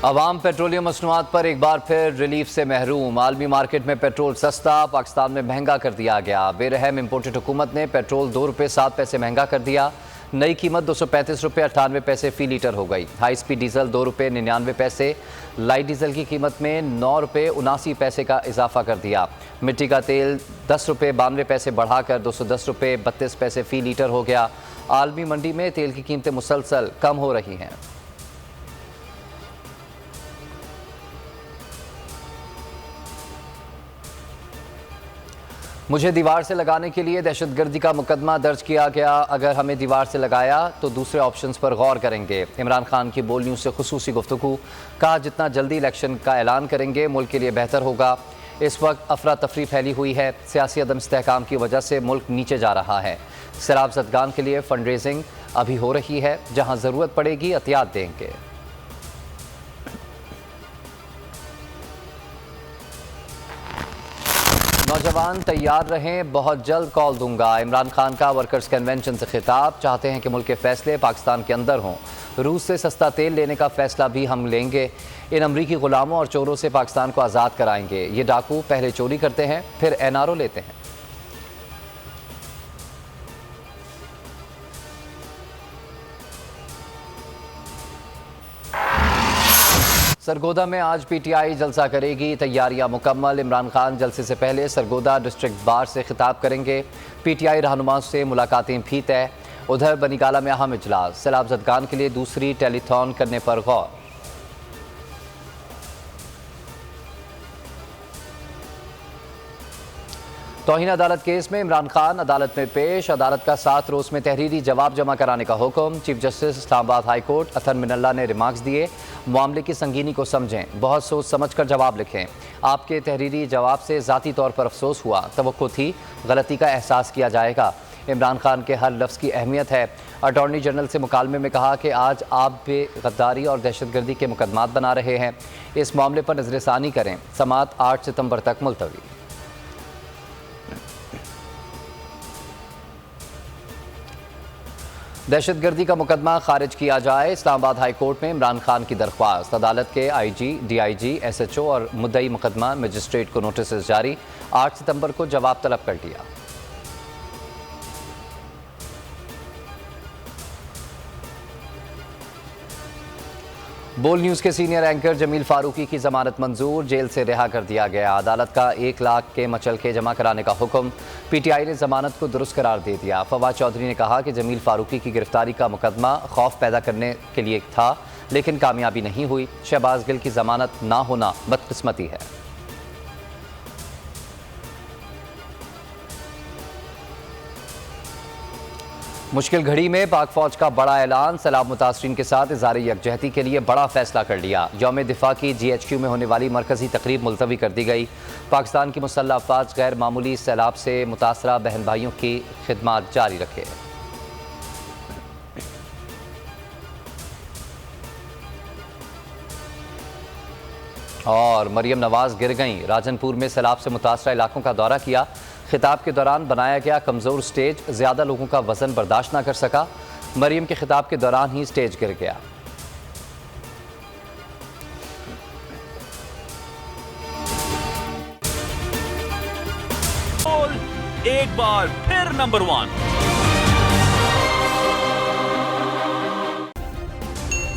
अवाम petroleum मसनूआत पर एक बार फिर रिलीफ से महरूम। आलमी मार्केट में पेट्रोल सस्ता, पाकिस्तान में महंगा कर दिया गया। बेरहम इम्पोर्टेड हुकूमत ने पेट्रोल 2 रुपये 7 पैसे महंगा कर दिया। नई कीमत 235 रुपये 98 पैसे फ़ी लीटर हो गई। हाई स्पीड डीजल 2 रुपये 99 पैसे, लाइट डीजल की कीमत में 9 रुपये 79 पैसे का इजाफा कर दिया। मिट्टी का तेल 10 रुपये 92 पैसे बढ़ाकर 210 रुपये 32 पैसे फ़ी लीटर हो गया। आलमी मंडी में तेल की कीमतें मुसलसल कम हो रही हैं। मुझे दीवार से लगाने के लिए दहशतगर्दी का मुकदमा दर्ज किया गया। अगर हमें दीवार से लगाया तो दूसरे ऑप्शंस पर गौर करेंगे। इमरान खान की बोल न्यूज़ से खुसूसी गुफ्तगू। कहा, जितना जल्दी इलेक्शन का ऐलान करेंगे मुल्क के लिए बेहतर होगा। इस वक्त अफरा तफरी फैली हुई है। सियासी अदम इस्तेहकाम की वजह से मुल्क नीचे जा रहा है। सैलाब ज़दगान के लिए फंड रेजिंग अभी हो रही है। जहाँ ज़रूरत पड़ेगी एहतियात देंगे। नौजवान तैयार रहें, बहुत जल्द कॉल दूंगा। इमरान खान का वर्कर्स कन्वेंशन से खिताब। चाहते हैं कि मुल्क के फैसले पाकिस्तान के अंदर हों। रूस से सस्ता तेल लेने का फैसला भी हम लेंगे। इन अमरीकी गुलामों और चोरों से पाकिस्तान को आज़ाद कराएंगे। ये डाकू पहले चोरी करते हैं फिर NRO लेते हैं। सरगोदा में आज PTI जलसा करेगी। तैयारियां मुकम्मल। इमरान खान जलसे से पहले सरगोदा डिस्ट्रिक्ट बार से खिताब करेंगे। PTI रहनुमा से मुलाकातें भी तय। उधर बनीगाला में अहम इजलास। सैलाब ज़दगान के लिए दूसरी टेलीथॉन करने पर गौर। तौहीन अदालत केस में इमरान खान अदालत में पेश। अदालत का 7 रोज़ में तहरीरी जवाब जमा कराने का हुक्म। Chief justice Islamabad high court Athar Minallah ने रिमार्क्स दिए। मामले की संगीनी को समझें, बहुत सोच समझ कर जवाब लिखें। आपके तहरीरी जवाब से ज़ाती तौर पर अफसोस हुआ। तवक्को थी गलती का एहसास किया जाएगा। इमरान खान के हर लफ्ज़ की अहमियत है। अटॉर्नी जनरल से मुकालमे में कहा कि आज आप भी गद्दारी और दहशतगर्दी के मुकदमात बना रहे हैं। इस मामले पर नज़रसानी करें। समाअत 8 सितंबर तक मुलतवी। दहशतगर्दी का मुकदमा खारिज किया जाए। इस्लामाबाद हाई कोर्ट में इमरान खान की दरख्वास्त। अदालत के IG, DIG, SHO और मुद्दई मुकदमा मजिस्ट्रेट को नोटिस जारी। 8 सितंबर को जवाब तलब कर लिया। बोल न्यूज़ के सीनियर एंकर जमील फारूकी की जमानत मंजूर। जेल से रिहा कर दिया गया। अदालत का 1 लाख के मचलके जमा कराने का हुक्म। PTI ने जमानत को दुरुस्त करार दे दिया। फवाद चौधरी ने कहा कि जमील फारूकी की गिरफ्तारी का मुकदमा खौफ पैदा करने के लिए था, लेकिन कामयाबी नहीं हुई। शहबाज गिल की जमानत ना होना बदकिस्मती है। मुश्किल घड़ी में पाक फौज का बड़ा ऐलान। सैलाब मुतासरीन के साथ इज़हार यकजहती के लिए बड़ा फैसला कर लिया। यौम दिफा की GHQ में होने वाली मरकजी तकरीब मुलतवी कर दी गई। पाकिस्तान की मुसल्लह अफवाज गैर मामूली सैलाब से मुतासरा बहन भाइयों की खिदमत जारी रखे। और मरियम नवाज गिर गईं। राजनपुर में सैलाब से मुतासरा इलाकों का दौरा किया। खिताब के दौरान बनाया गया कमज़ोर स्टेज ज़्यादा लोगों का वजन बर्दाश्त ना कर सका। मरियम के खिताब के दौरान ही स्टेज गिर गया। एक बार फिर नंबर 1।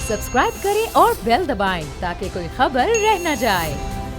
सब्सक्राइब करें और बेल दबाएं ताकि कोई खबर रह न जाए।